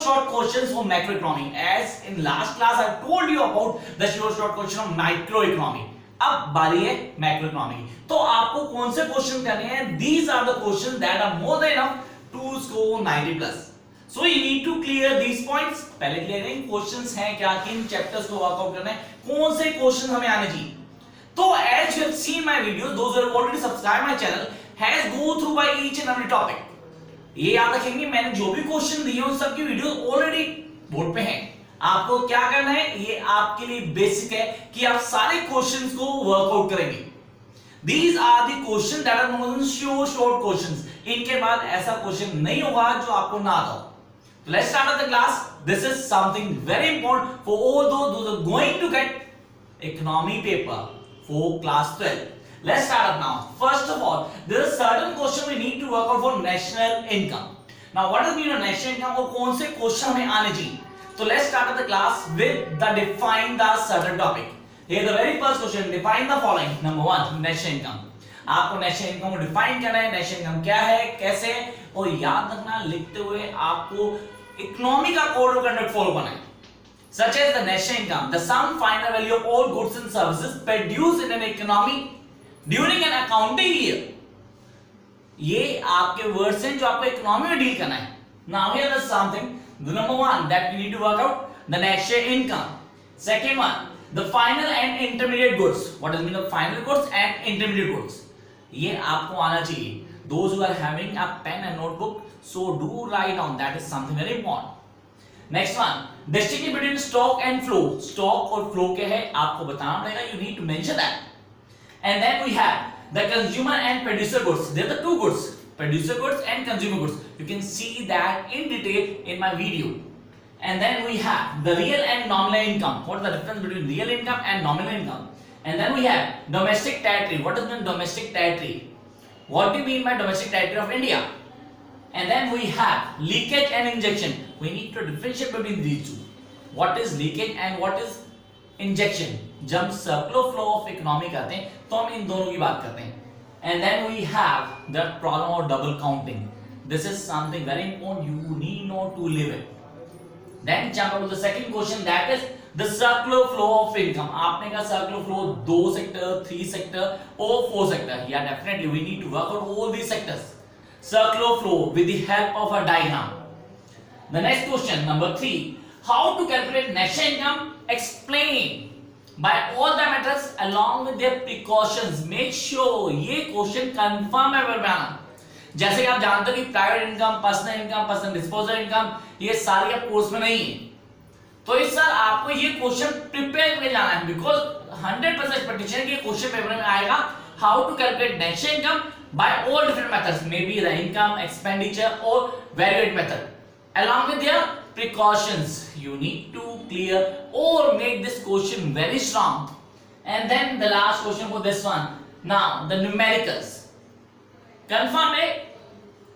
short questions for macroeconomy. As in last class I told you about the short question of microeconomy. अब बारी है मैक्रोइकोनॉमी की. तो आपको कौन से क्वेश्चन करने हैं? These are the questions that are more than enough to score 90 plus. So you need to clear these points. पहले क्लियर करें क्वेश्चंस हैं क्या, किन चैप्टर्स को वर्कआउट करना है, कौन से क्वेश्चन हमें आने चाहिए. तो as you have seen my videos, those who have already subscribed my channel has go through by each and every topic. ये याद रखेंगे मैंने जो भी क्वेश्चन दिए उन सबकी वीडियो ऑलरेडी बोर्ड पे हैं. आपको क्या करना है, ये आपके लिए बेसिक है कि आप सारे क्वेश्चंस को वर्कआउट करेंगे. These are the questions that are known as short questions. इनके बाद ऐसा क्वेश्चन नहीं होगा जो आपको ना आता हो. Let's start the class. This is something very important for all those who are going to get economy paper for class 12. Let's start up now. First of all, there is a certain question we need to work out for national income. Now, what does mean of national income और कौन से question हमें आने चाहिए? So let's start the class with the define the certain topic. Here the very first question, define the following. Number one, national income. आपको national income को define करना है. नेशनल इनकम क्या है, कैसे, और याद रखना लिखते हुए आपको इकोनॉमी का कोड ऑफ कंडक्ट फॉलो करना है. Such as the national income, the sum final value of all goods and services produced in an economy during an accounting year. ये आपके वर्ड्स हैं जो आपको इकोनॉमी में डील करना है. Now here is something. The number one that we need to work out, the national income. Second one, the final and intermediate goods. What does mean of final goods and intermediate goods? ये आपको आना चाहिए. Those who are having a pen and notebook, so do write down. That is something very important. Next one, distinction between stock and flow. Stock और flow क्या है आपको बताना पड़ेगा. You need to mention that. And then we have the consumer and producer goods. They are the two goods, producer goods and consumer goods. You can see that in detail in my video. And then we have the real and nominal income. What is the difference between real income and nominal income? And then we have domestic territory. What does mean domestic territory? What do you mean by domestic territory of India? And then we have leakage and injection. We need to differentiate between these two. What is leakage and what is injection? जब circular flow of economy करते हैं तो हम इन दोनों की बात करते हैं. And then we have the problem of double counting. This is something very important. You need not to live it. Then jump to the second question, that is the circular flow of income. आपने कहा circular flow 2 sector, 3 sector or 4 sector. Yeah, definitely we need to work out all these sectors. Circular flow with the help of a diagram. The next question, number 3, how to calculate national income? Explain by all the methods along with their precautions. Make sure ये question confirm है बनाना. जैसे कि आप जानते हो कि private income, personal income, personal disposal income, ये सारी आप कोर्स में नहीं है. तो इस सर आपको ये क्वेश्चन प्रिपेयर करके जाना है, बिकॉज 100% एक्सपेक्टेशन है कि क्वेश्चन पेपर में आएगा. How to calculate national income by all different methods, may be the income, expenditure और valuate method. Along with their precautions, you need to clear or make this question very strong. And then the last question for this one. Now the numericals. Confirm है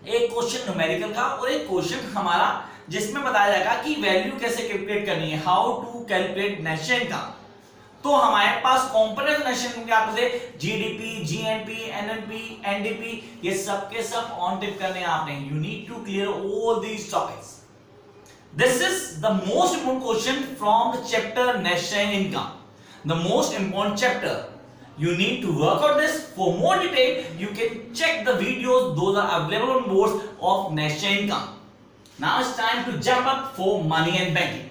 एक question numerical का और एक question हमारा जिसमें बताया जाएगा कि वैल्यू कैसे कैलकुलेट करनी है. How to calculate national income. तो हमारे पास कंपोनेंट नेशनल इनकम क्या थे, जीडीपी, जीएनपी, एनएनपी, एनडीपी, ये सब के सब ऑन टिप करने आपने. You need to clear all these topics. This is the most important question from the chapter national income, the most important chapter. You need to work out this. For more detail, you can check the videos. Those are available on boards of national income. Now it's time to jump up for money and banking.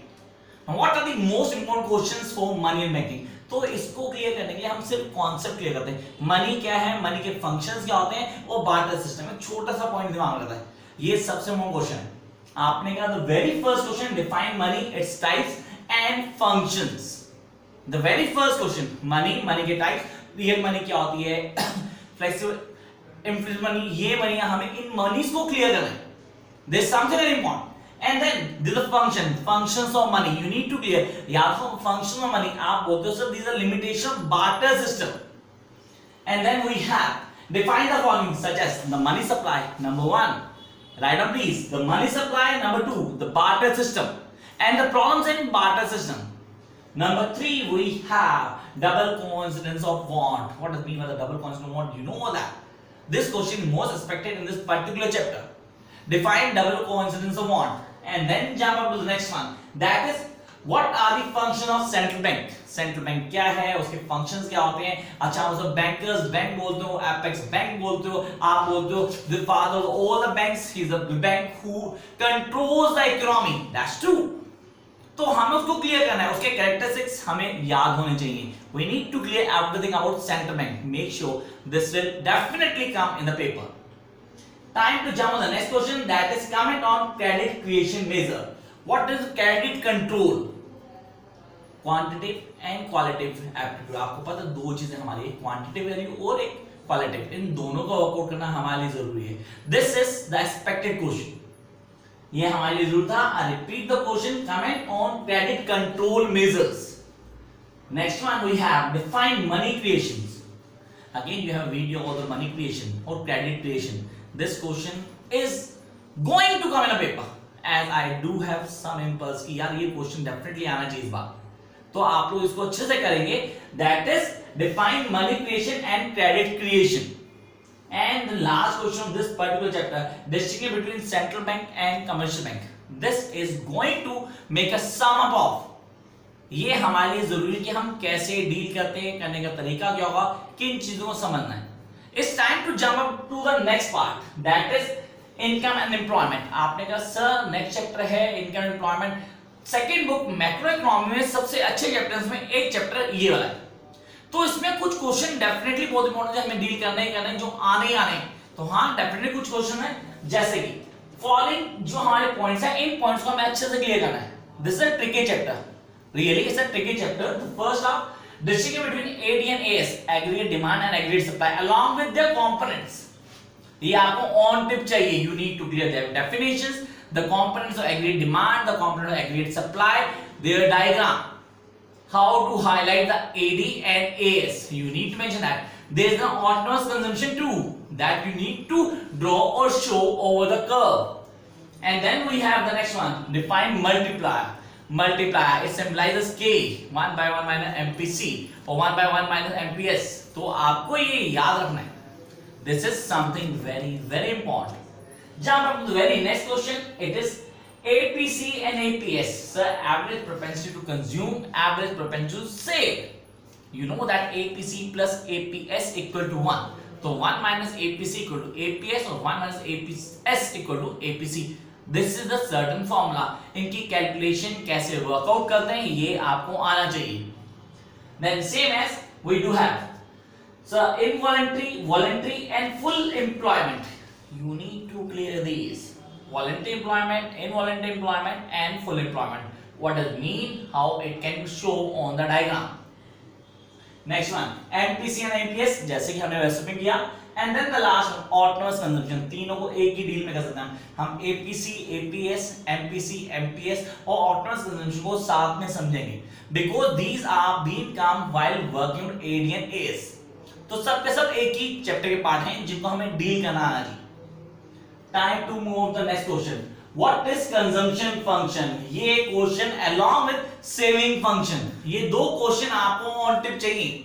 Now what are the most important questions for money and banking? तो इसको clear करने के लिए हम सिर्फ concept clear करते हैं. Money क्या है, मनी के फंक्शंस क्या होते हैं और बार्टर सिस्टम. एक छोटा सा पॉइंट दिमाग में रहता है. ये सबसे इंपॉर्टेंट क्वेश्चन है. आपने कहा the very first question, define money, its types and functions. The very first question, money, money के टाइप्स, रियल मनी क्या होती है, फ्लेक्सिबल इंफ्लेशन मनी, ये मनी, हमें इन मनीज को क्लियर करना है. This is something very important. And then this is function, functions of money you need to clear. या तो फंक्शन ऑफ मनी आप बोलते हो sir these are limitation of barter system. And then we have define the following such as the money supply. Number 1, write down please, the money supply. Number 2, the barter system and the problems in barter system. Number 3, we have double coincidence of want. What does mean by the double coincidence of want? You know that. This question is most expected in this particular chapter. Define double coincidence of want. and then jump up to the next one, that is what are the function of central bank. Central bank क्या है, उसके functions क्या होते हैं. अच्छा, उसको bankers bank बोलते हो, एपेक्स बैंक बोलते हो, आप बोलते हो the father of all the banks, he is the bank who controls the economy. That's true. तो हमें उसको क्लियर करना है, उसके कैरेक्टरिस्टिक्स हमें याद होने चाहिए. We need to clear everything about central bank. Make sure this will definitely come in the paper. Time to jump on the next question, that is comment on credit creation measure. What is credit control? Quantitative and qualitative aptitude. आपको पता है दो चीजें हमारी, एक quantitative value और एक qualitative. इन दोनों का वर्कआउट करना हमारे लिए जरूरी है. This is the expected question. ये हमारे लिए जरूर था. I repeat the question, comment on credit control measures. Next one we have define money creations. Again you have video on the money creation और credit creation. This question is going to come in a paper, as I do have some impulse कि यार ये question definitely आना चाहिए इस बार. तो आप लोग इसको अच्छे से करेंगे. That is define money creation and credit creation. And the last question of this particular chapter, distinguish between central bank and commercial bank. This is going to make a sum up of. ये हमारे लिए जरूरी है कि हम कैसे deal करते हैं, करने का तरीका क्या होगा, किन चीजों को समझना है. It's time to jump up to the next part, that is income and employment. आपने कहा सर नेक्स्ट चैप्टर है income and employment. Second book macro economy में सबसे अच्छे चैप्टर्स में एक चैप्टर ये वाला है. तो इसमें कुछ क्वेश्चन डेफिनेटली बहुत इंपॉर्टेंट है, हमें डील करने ही करने जो आने ही आने. तो हाँ डेफिनेटली कुछ क्वेश्चन है, जैसे कि फॉलोइंग जो हमारे पॉइंट्स हैं, इन पॉइंट्स को हमें अच्छे से क्लियर करना है. This is a tricky chapter, really it's a tricky chapter. First of distinguish between AD and AS, aggregate demand and aggregate supply, along with their components. ये आपको on tip चाहिए. You need to clear their definitions, the components of aggregate demand, the components of aggregate supply, their diagram. How to highlight the AD and AS? You need to mention that. There is an autonomous consumption too that you need to draw or show over the curve. And then we have the next one. Define multiplier. Multiplier, it symbolizes K, 1 by 1 minus MPC or 1 by 1 minus MPS. तो आपको ये याद रखना है. This is something very very important. Jump up to the very next question. It is APC and APS. Sir, average propensity to consume, average propensity to save. You know that APC plus APS equal to 1. So 1 minus APC equal to APS or 1 minus APS equal to APC. This is the certain formula. इनकी calculation कैसे workout करते हैं ये आपको आना चाहिए. Then same as we do have so involuntary, voluntary and full employment. You need to clear these. Voluntary employment, involuntary employment and full employment. What does it mean? How it can show on the diagram. Next one, MPC and APS जैसे कि हमने वैसे में किया. And then the last one, autonomous consumption. तीनों को एक ही deal में कर सकते हैं हम. APC, APS, MPC, MPS और autonomous consumption को साथ में समझेंगे. Because these are being come while working on AD and AS. तो सब के सब एक ही चैप्टर के पार्ट हैं जिनको हमें डील करना आना चाहिए. Time to move to the next question. What is consumption function? ये question along with saving function. ये दो क्वेश्चन आपको ऑन टिप चाहिए.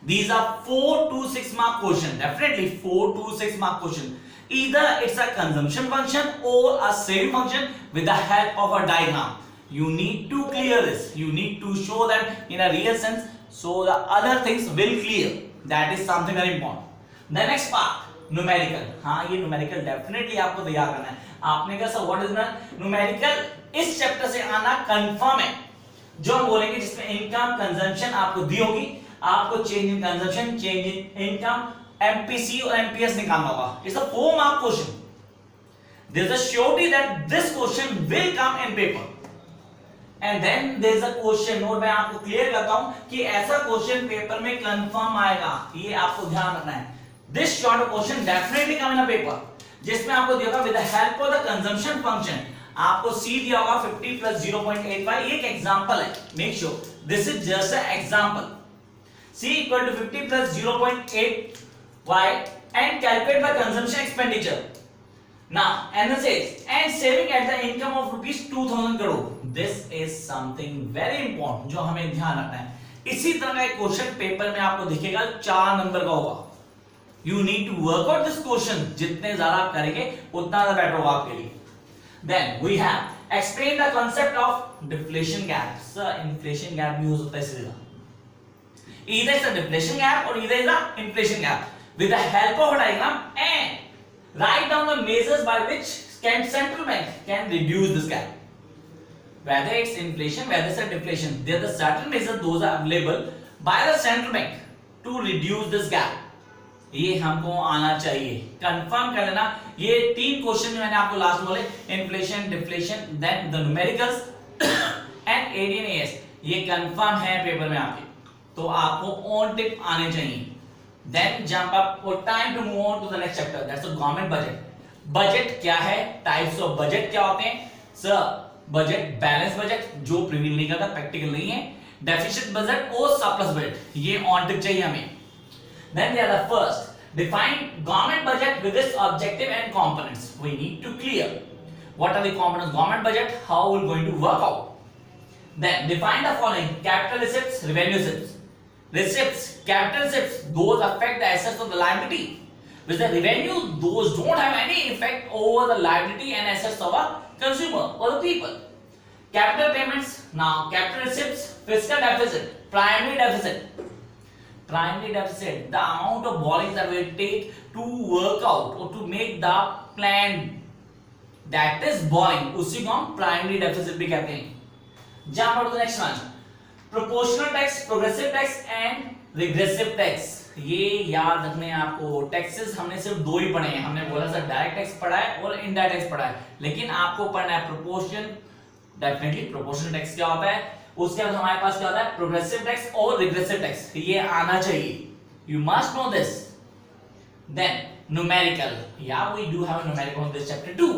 These are 4 to 6 mark question. Definitely 4 to 6 mark question. Either it's a consumption function or a saving function with the help of a diagram. You need to clear this. You need to show that in a real sense so the other things will clear. That is something very important. The next part, numerical. हाँ ये numerical definitely आपको तैयार करना है. आपने कहा sir what is numerical? इस chapter से आना कंफर्म है. जो हम बोलेंगे जिसमें इनकम कंजम्पशन आपको दी होगी, आपको change in consumption, change in income, MPC और एमपीएस निकालना होगा. It's a 4 mark question. There is a surety that this question will come in paper. And then there is a question note. मैं आपको clear करता हूं कि ऐसा question paper में कंफर्म आएगा. ये आपको ध्यान रखना है. This short question definitely come in a paper, जिसमें आपको दिया होगा with the help of the consumption function. आपको सी दिया होगा 50 प्लस 0.85. एक एग्जांपल है. Make sure this is just a example. C equal to 50 plus 0.8y and calculate the consumption expenditure. Now, and it says, and saving at the income of rupees 2000 crore. This is something very important जो हमें ध्यान रखना है. इसी तरह का एक question paper में आपको दिखेगा 4 नंबर का होगा. You need to work out this question. जितने ज्यादा आप करेंगे उतना ज्यादा बेटर होगा आपके लिए. Then we have explain the concept of deflation gap. Sir inflation gap भी हो सकता है सीधा, either it's a deflation gap or either is a inflation gap. With the help of a diagram and write down the measures by which central bank can reduce this gap. Whether it's inflation, whether it's a deflation, there are the certain measures those are available by the central bank to reduce this gap. ये हमको आना चाहिए, confirm कर लेना। ये 3 question मैंने आपको last बोले, inflation, deflation, then the numericals and AD&AS, ये कंफर्म है पेपर में आपके, तो आपको ऑन टिप आने चाहिए। Then jump up for time to move on to the next chapter, that's the government budget. Budget क्या है, टाइप्स ऑफ बजट क्या होते हैं? सर बजट, बैलेंस बजट जो प्रिवील नहीं करता, प्रैक्टिकल नहीं है, डेफिसिट बजट और सरप्लस बजट, ये ऑन टिप चाहिए हमें। Then they are the first. Define government budget with its objective and components. We need to clear what are the components government budget, how we're going to work out. Then define the following: capital receipts, revenue receipts. Receipts, capital receipts, those affect the assets of the liability. With the revenue, those don't have any effect over the liability and assets of a consumer or the people. Capital payments, now capital receipts, fiscal deficit, primary deficit. Primary deficit, the amount of borrowings that we take to work out or to make the plan, that is borrowing, उसी को हम primary deficit भी कहते हैं। Jump on to the next one. Proportional tax, progressive tax and regressive tax. ये याद रखने हैं आपको। टैक्सेस हमने सिर्फ 2 ही पढ़े हैं, हमने बोला सर डायरेक्ट टैक्स पढ़ा है और इनडायरेक्ट टैक्स पढ़ा है, लेकिन आपको पढ़ना है प्रोपोर्शन, डेफिनेटली प्रोपोर्शनल टैक्स क्या होता है, उसके बाद हमारे पास क्या होता है प्रोग्रेसिव टैक्स और रिग्रेसिव टैक्स, ये आना चाहिए, you must know this. Then numerical, या we do have numerical on this chapter 2।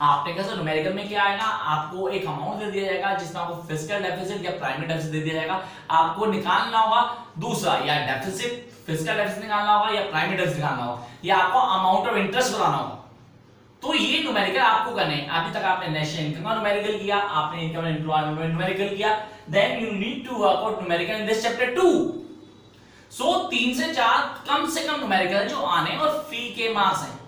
आपने कहा सर न्यूमेरिकल में क्या आएगा, आपको एक अमाउंट दे दिया जाएगा जिसमें आपको फिस्कल डेफिसिट या प्राइमरी डेफिसिट दे दिया जाएगा, आपको निकालना होगा दूसरा, या डेफिसिट फिस्कल डेफिसिट निकालना होगा या प्राइमरी डेफिसिट निकालना होगा, या आपको अमाउंट ऑफ इंटरेस्ट बताना होगा। तो ये न्यूमेरिकल आपको करने हैं। अभी तक आपने नेशनल इनकम का न्यूमेरिकल किया, आपने इनकम एंड एम्प्लॉयमेंट का न्यूमेरिकल किया, then you need to work out numerical in this chapter 2। So 3 से 4 कम से कम न्यूमेरिकल जो आने और फ्री के मार्क्स हैं।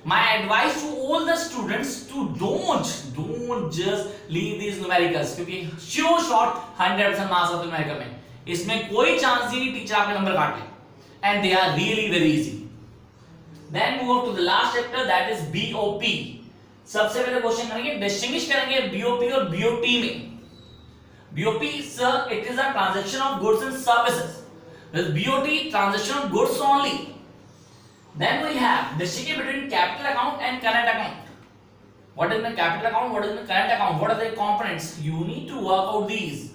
My advice to all the students to don't just leave this numericals, क्योंकि श्योर शॉट 100% मार्क्स आते हैं न्यूमेरिकल में, इसमें कोई चांस नहीं टीचर आपके नंबर काट ले, and they are really very easy. Then move on to the last chapter, that is BOP. सबसे पहले क्वेश्चन करेंगे, डिस्टिंग्विश करेंगे BOP और BOT में। BOP sir, it is a transaction of goods and services. With BOT, transaction of goods only. Then we have distinguish between capital account and current account. What is the capital account? What is the current account? What are the components? You need to work out these.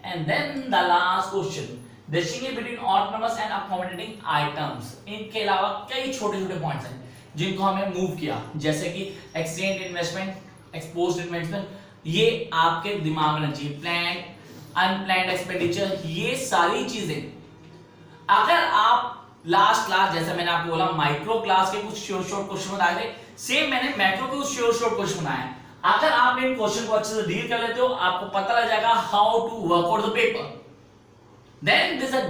And then the last question, distinguish between autonomous and accommodating items. इनके अलावा कई छोटे छोटे points हैं जिनको हमें move किया, जैसे कि एक्सचेंज इन्वेस्टमेंट, एक्सपोज्ड इन्वेस्टमेंट, ये आपके दिमाग में रहना चाहिए। प्लान, अनप्लान्ड एक्सपेंडिचर, ये सारी चीजें अगर आप लास्ट क्लास, जैसे मैंने आपको बोला माइक्रो क्लास के कुछ शॉर्ट क्वेश्चन बताए थे, सेम मैंने मैक्रो के कुछ शॉर्ट क्वेश्चन बनाए। अगर आप इन क्वेश्चन को अच्छे से डील कर लेते हो, आपको पता लग जाएगा how to work out the paper. Then this is a